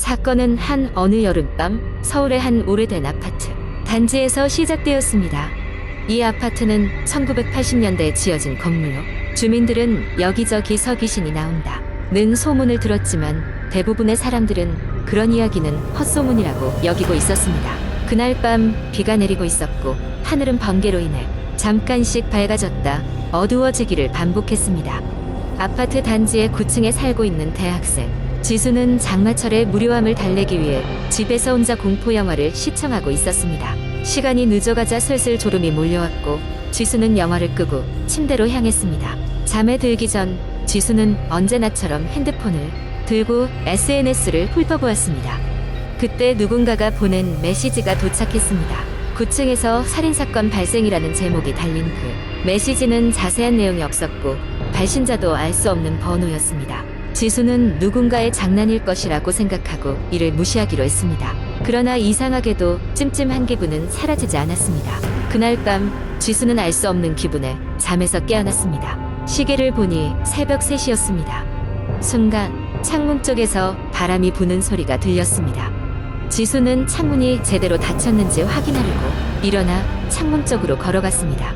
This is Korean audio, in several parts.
사건은 한 어느 여름밤 서울의 한 오래된 아파트 단지에서 시작되었습니다. 이 아파트는 1980년대에 지어진 건물로 주민들은 여기저기 서귀신이 나온다는 소문을 들었지만 대부분의 사람들은 그런 이야기는 헛소문이라고 여기고 있었습니다. 그날 밤 비가 내리고 있었고 하늘은 번개로 인해 잠깐씩 밝아졌다 어두워지기를 반복했습니다. 아파트 단지의 9층에 살고 있는 대학생 지수는 장마철의 무료함을 달래기 위해 집에서 혼자 공포 영화를 시청하고 있었습니다. 시간이 늦어가자 슬슬 졸음이 몰려왔고 지수는 영화를 끄고 침대로 향했습니다. 잠에 들기 전 지수는 언제나처럼 핸드폰을 들고 SNS를 훑어보았습니다. 그때 누군가가 보낸 메시지가 도착했습니다. 9층에서 살인사건 발생이라는 제목이 달린 그 메시지는 자세한 내용이 없었고 발신자도 알 수 없는 번호였습니다. 지수는 누군가의 장난일 것이라고 생각하고 이를 무시하기로 했습니다. 그러나 이상하게도 찜찜한 기분은 사라지지 않았습니다. 그날 밤 지수는 알 수 없는 기분에 잠에서 깨어났습니다. 시계를 보니 새벽 3시였습니다. 순간 창문 쪽에서 바람이 부는 소리가 들렸습니다. 지수는 창문이 제대로 닫혔는지 확인하려고 일어나 창문 쪽으로 걸어갔습니다.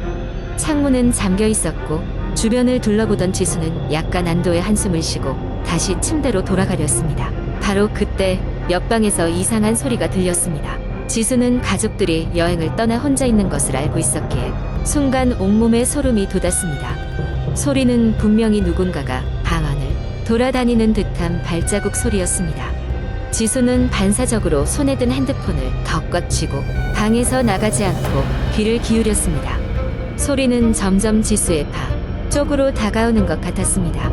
창문은 잠겨 있었고 주변을 둘러보던 지수는 약간 안도의 한숨을 쉬고 다시 침대로 돌아가려 했습니다. 바로 그때 옆방에서 이상한 소리가 들렸습니다. 지수는 가족들이 여행을 떠나 혼자 있는 것을 알고 있었기에 순간 온몸에 소름이 돋았습니다. 소리는 분명히 누군가가 방 안을 돌아다니는 듯한 발자국 소리였습니다. 지수는 반사적으로 손에 든 핸드폰을 더 꽉 쥐고 방에서 나가지 않고 귀를 기울였습니다. 소리는 점점 지수의 방 쪽으로 다가오는 것 같았습니다.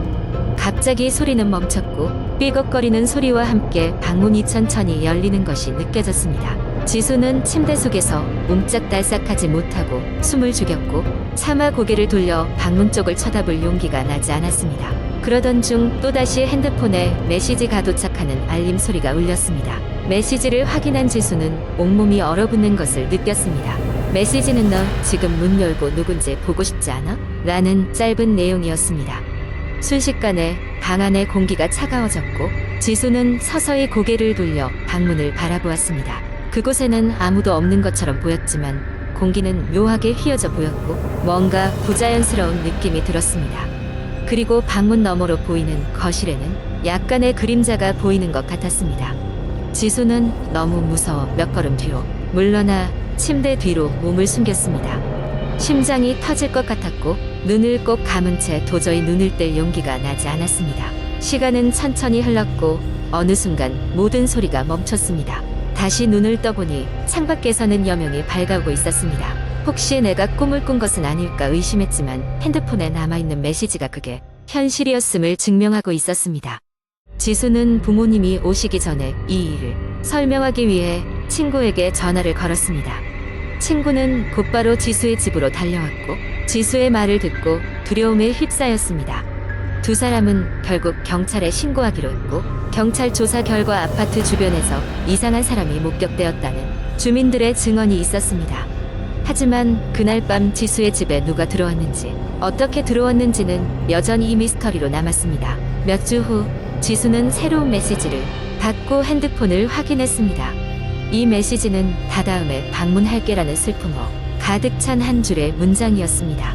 갑자기 소리는 멈췄고 삐걱거리는 소리와 함께 방문이 천천히 열리는 것이 느껴졌습니다. 지수는 침대 속에서 옴짝달싹하지 못하고 숨을 죽였고 차마 고개를 돌려 방문 쪽을 쳐다볼 용기가 나지 않았습니다. 그러던 중 또다시 핸드폰에 메시지가 도착하는 알림 소리가 울렸습니다. 메시지를 확인한 지수는 온몸이 얼어붙는 것을 느꼈습니다. 메시지는 "너 지금 문 열고 누군지 보고 싶지 않아?" 라는 짧은 내용이었습니다. 순식간에 방 안의 공기가 차가워졌고 지수는 서서히 고개를 돌려 방문을 바라보았습니다. 그곳에는 아무도 없는 것처럼 보였지만 공기는 묘하게 휘어져 보였고 뭔가 부자연스러운 느낌이 들었습니다. 그리고 방문 너머로 보이는 거실에는 약간의 그림자가 보이는 것 같았습니다. 지수는 너무 무서워 몇 걸음 뒤로 물러나 침대 뒤로 몸을 숨겼습니다. 심장이 터질 것 같았고 눈을 꼭 감은 채 도저히 눈을 뗄 용기가 나지 않았습니다. 시간은 천천히 흘렀고 어느 순간 모든 소리가 멈췄습니다. 다시 눈을 떠보니 창밖에서는 여명이 밝아오고 있었습니다. 혹시 내가 꿈을 꾼 것은 아닐까 의심했지만 핸드폰에 남아있는 메시지가 그게 현실이었음을 증명하고 있었습니다. 지수는 부모님이 오시기 전에 이 일을 설명하기 위해 친구에게 전화를 걸었습니다. 친구는 곧바로 지수의 집으로 달려왔고 지수의 말을 듣고 두려움에 휩싸였습니다. 두 사람은 결국 경찰에 신고하기로 했고 경찰 조사 결과 아파트 주변에서 이상한 사람이 목격되었다는 주민들의 증언이 있었습니다. 하지만 그날 밤 지수의 집에 누가 들어왔는지 어떻게 들어왔는지는 여전히 미스터리로 남았습니다. 몇 주 후 지수는 새로운 메시지를 받고 핸드폰을 확인했습니다. 이 메시지는 다다음에 방문할게라는 슬픔으로 가득 찬 한 줄의 문장이었습니다.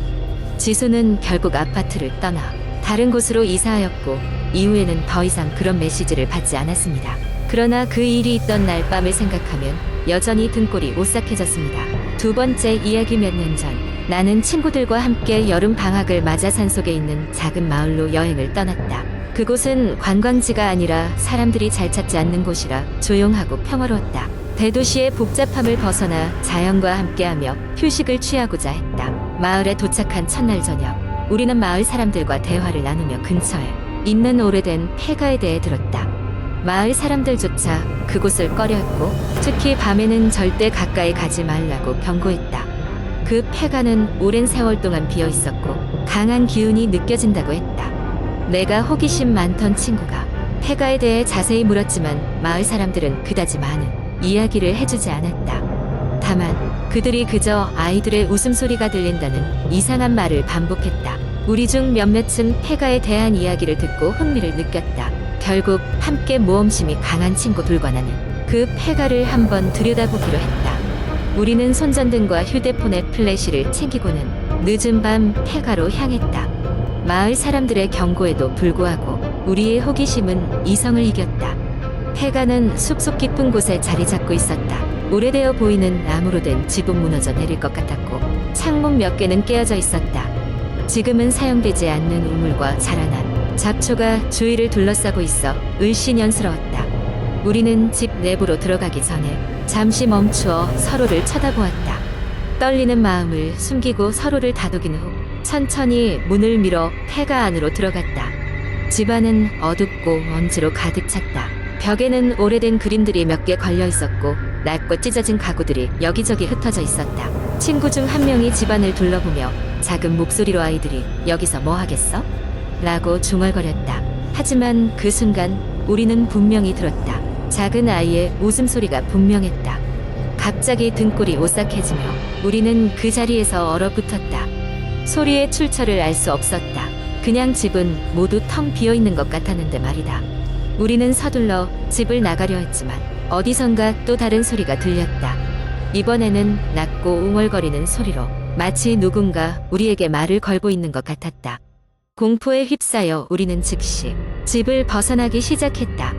지수는 결국 아파트를 떠나 다른 곳으로 이사하였고 이후에는 더 이상 그런 메시지를 받지 않았습니다. 그러나 그 일이 있던 날 밤을 생각하면 여전히 등골이 오싹해졌습니다. 두 번째 이야기. 몇 년 전 나는 친구들과 함께 여름 방학을 맞아 산속에 있는 작은 마을로 여행을 떠났다. 그곳은 관광지가 아니라 사람들이 잘 찾지 않는 곳이라 조용하고 평화로웠다. 대도시의 복잡함을 벗어나 자연과 함께하며 휴식을 취하고자 했다. 마을에 도착한 첫날 저녁 우리는 마을 사람들과 대화를 나누며 근처에 있는 오래된 폐가에 대해 들었다. 마을 사람들조차 그곳을 꺼려했고 특히 밤에는 절대 가까이 가지 말라고 경고했다. 그 폐가는 오랜 세월 동안 비어 있었고 강한 기운이 느껴진다고 했다. 내가 호기심 많던 친구가 폐가에 대해 자세히 물었지만 마을 사람들은 그다지 많은 이야기를 해주지 않았다. 다만 그들이 그저 아이들의 웃음소리가 들린다는 이상한 말을 반복했다. 우리 중 몇몇은 폐가에 대한 이야기를 듣고 흥미를 느꼈다. 결국 함께 모험심이 강한 친구 둘과 나는 그 폐가를 한번 들여다보기로 했다. 우리는 손전등과 휴대폰의 플래시를 챙기고는 늦은 밤 폐가로 향했다. 마을 사람들의 경고에도 불구하고 우리의 호기심은 이성을 이겼다. 폐가는 숲속 깊은 곳에 자리 잡고 있었다. 오래되어 보이는 나무로 된 집은 무너져 내릴 것 같았고 창문 몇 개는 깨어져 있었다. 지금은 사용되지 않는 우물과 자라난 잡초가 주위를 둘러싸고 있어 을씨년스러웠다. 우리는 집 내부로 들어가기 전에 잠시 멈추어 서로를 쳐다보았다. 떨리는 마음을 숨기고 서로를 다독인 후 천천히 문을 밀어 폐가 안으로 들어갔다. 집안은 어둡고 먼지로 가득 찼다. 벽에는 오래된 그림들이 몇 개 걸려 있었고 낡고 찢어진 가구들이 여기저기 흩어져 있었다. 친구 중 한 명이 집안을 둘러보며 작은 목소리로 아이들이 여기서 뭐 하겠어? 라고 중얼거렸다. 하지만 그 순간 우리는 분명히 들었다. 작은 아이의 웃음소리가 분명했다. 갑자기 등골이 오싹해지며 우리는 그 자리에서 얼어붙었다. 소리의 출처를 알 수 없었다. 그냥 집은 모두 텅 비어있는 것 같았는데 말이다. 우리는 서둘러 집을 나가려 했지만 어디선가 또 다른 소리가 들렸다. 이번에는 낮고 웅얼거리는 소리로 마치 누군가 우리에게 말을 걸고 있는 것 같았다. 공포에 휩싸여 우리는 즉시 집을 벗어나기 시작했다.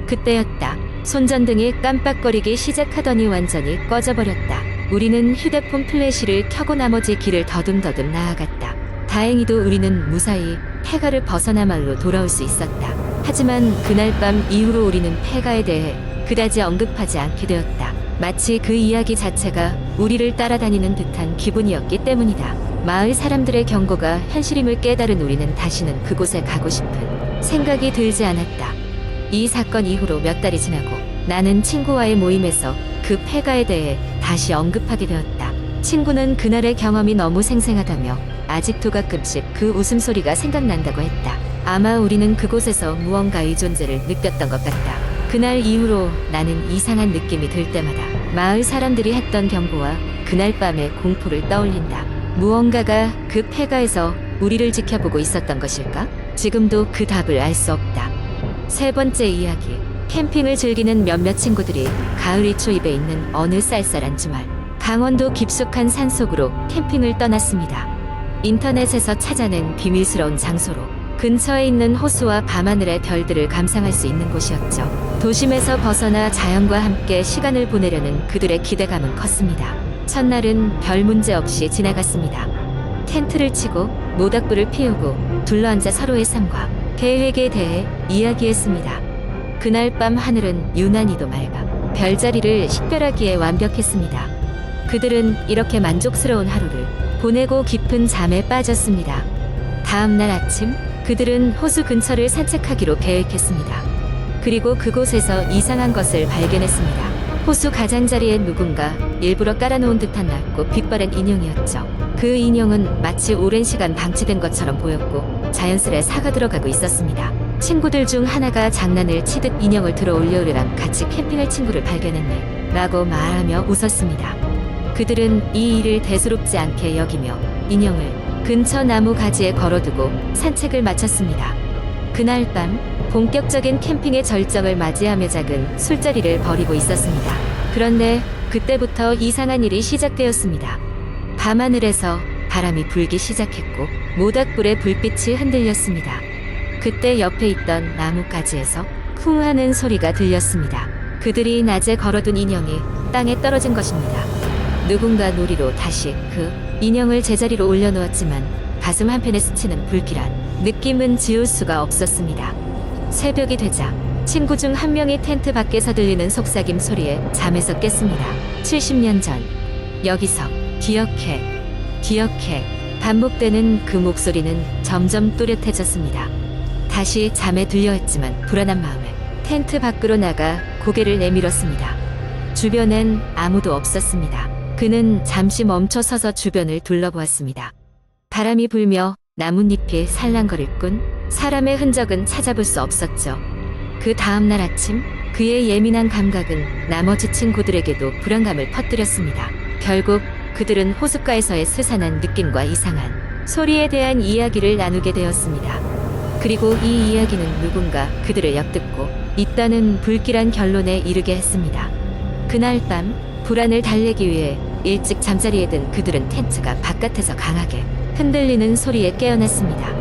그때였다. 손전등이 깜빡거리기 시작하더니 완전히 꺼져버렸다. 우리는 휴대폰 플래시를 켜고 나머지 길을 더듬더듬 나아갔다. 다행히도 우리는 무사히 폐가를 벗어나 마을로 돌아올 수 있었다. 하지만 그날 밤 이후로 우리는 폐가에 대해 그다지 언급하지 않게 되었다. 마치 그 이야기 자체가 우리를 따라다니는 듯한 기분이었기 때문이다. 마을 사람들의 경고가 현실임을 깨달은 우리는 다시는 그곳에 가고 싶은 생각이 들지 않았다. 이 사건 이후로 몇 달이 지나고 나는 친구와의 모임에서 그 폐가에 대해 다시 언급하게 되었다. 친구는 그날의 경험이 너무 생생하다며 아직도 가끔씩 그 웃음소리가 생각난다고 했다. 아마 우리는 그곳에서 무언가의 존재를 느꼈던 것 같다. 그날 이후로 나는 이상한 느낌이 들 때마다 마을 사람들이 했던 경고와 그날 밤의 공포를 떠올린다. 무언가가 그 폐가에서 우리를 지켜보고 있었던 것일까? 지금도 그 답을 알 수 없다. 세 번째 이야기. 캠핑을 즐기는 몇몇 친구들이 가을이 초입에 있는 어느 쌀쌀한 주말 강원도 깊숙한 산속으로 캠핑을 떠났습니다. 인터넷에서 찾아낸 비밀스러운 장소로 근처에 있는 호수와 밤하늘의 별들을 감상할 수 있는 곳이었죠. 도심에서 벗어나 자연과 함께 시간을 보내려는 그들의 기대감은 컸습니다. 첫날은 별 문제 없이 지나갔습니다. 텐트를 치고 모닥불을 피우고 둘러앉아 서로의 삶과 계획에 대해 이야기했습니다. 그날 밤 하늘은 유난히도 맑아 별자리를 식별하기에 완벽했습니다. 그들은 이렇게 만족스러운 하루를 보내고 깊은 잠에 빠졌습니다. 다음 날 아침 그들은 호수 근처를 산책하기로 계획했습니다. 그리고 그곳에서 이상한 것을 발견했습니다. 호수 가장자리에 누군가 일부러 깔아놓은 듯한 낮고 빛바랜 인형이었죠. 그 인형은 마치 오랜 시간 방치된 것처럼 보였고 자연스레 사가 들어가고 있었습니다. 친구들 중 하나가 장난을 치듯 인형을 들어 올려 우리랑 같이 캠핑할 친구를 발견했네 라고 말하며 웃었습니다. 그들은 이 일을 대수롭지 않게 여기며 인형을 근처 나무 가지에 걸어두고 산책을 마쳤습니다. 그날 밤 본격적인 캠핑의 절정을 맞이하며 작은 술자리를 벌이고 있었습니다. 그런데 그때부터 이상한 일이 시작되었습니다. 밤하늘에서 바람이 불기 시작했고 모닥불의 불빛이 흔들렸습니다. 그때 옆에 있던 나뭇가지에서 쿵 하는 소리가 들렸습니다. 그들이 낮에 걸어둔 인형이 땅에 떨어진 것입니다. 누군가 놀이로 다시 그 인형을 제자리로 올려놓았지만 가슴 한편에 스치는 불길한 느낌은 지울 수가 없었습니다. 새벽이 되자 친구 중 한 명이 텐트 밖에서 들리는 속삭임 소리에 잠에서 깼습니다. 70년 전 여기서 기억해 반복되는 그 목소리는 점점 또렷해졌습니다. 다시 잠에 들려 했지만 불안한 마음에 텐트 밖으로 나가 고개를 내밀었습니다. 주변엔 아무도 없었습니다. 그는 잠시 멈춰 서서 주변을 둘러보았습니다. 바람이 불며 나뭇잎이 살랑거릴 뿐 사람의 흔적은 찾아볼 수 없었죠. 그 다음날 아침 그의 예민한 감각은 나머지 친구들에게도 불안감을 퍼뜨렸습니다. 결국 그들은 호숫가에서의 스산한 느낌과 이상한 소리에 대한 이야기를 나누게 되었습니다. 그리고 이 이야기는 누군가 그들을 엿듣고 있다는 불길한 결론에 이르게 했습니다. 그날 밤 불안을 달래기 위해 일찍 잠자리에 든 그들은 텐트가 바깥에서 강하게 흔들리는 소리에 깨어났습니다.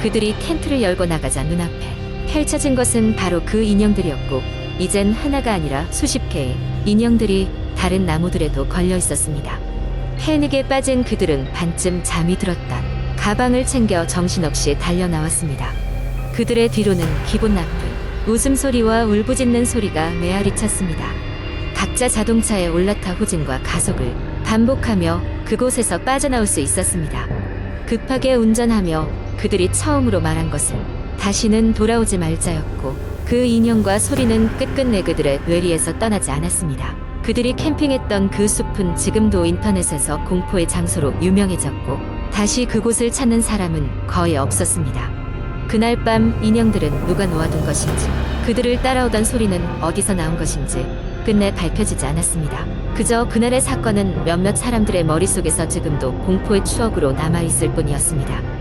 그들이 텐트를 열고 나가자 눈앞에 펼쳐진 것은 바로 그 인형들이었고, 이젠 하나가 아니라 수십 개의 인형들이 다른 나무들에도 걸려 있었습니다. 패닉에 빠진 그들은 반쯤 잠이 들었다 가방을 챙겨 정신없이 달려나왔습니다. 그들의 뒤로는 기분 나쁜 웃음소리와 울부짖는 소리가 메아리쳤습니다. 각자 자동차에 올라타 후진과 가속을 반복하며 그곳에서 빠져나올 수 있었습니다. 급하게 운전하며 그들이 처음으로 말한 것은 다시는 돌아오지 말자였고, 그 인형과 소리는 끝끝내 그들의 뇌리에서 떠나지 않았습니다. 그들이 캠핑했던 그 숲은 지금도 인터넷에서 공포의 장소로 유명해졌고, 다시 그곳을 찾는 사람은 거의 없었습니다. 그날 밤 인형들은 누가 놓아둔 것인지, 그들을 따라오던 소리는 어디서 나온 것인지 끝내 밝혀지지 않았습니다. 그저 그날의 사건은 몇몇 사람들의 머릿속에서 지금도 공포의 추억으로 남아있을 뿐이었습니다.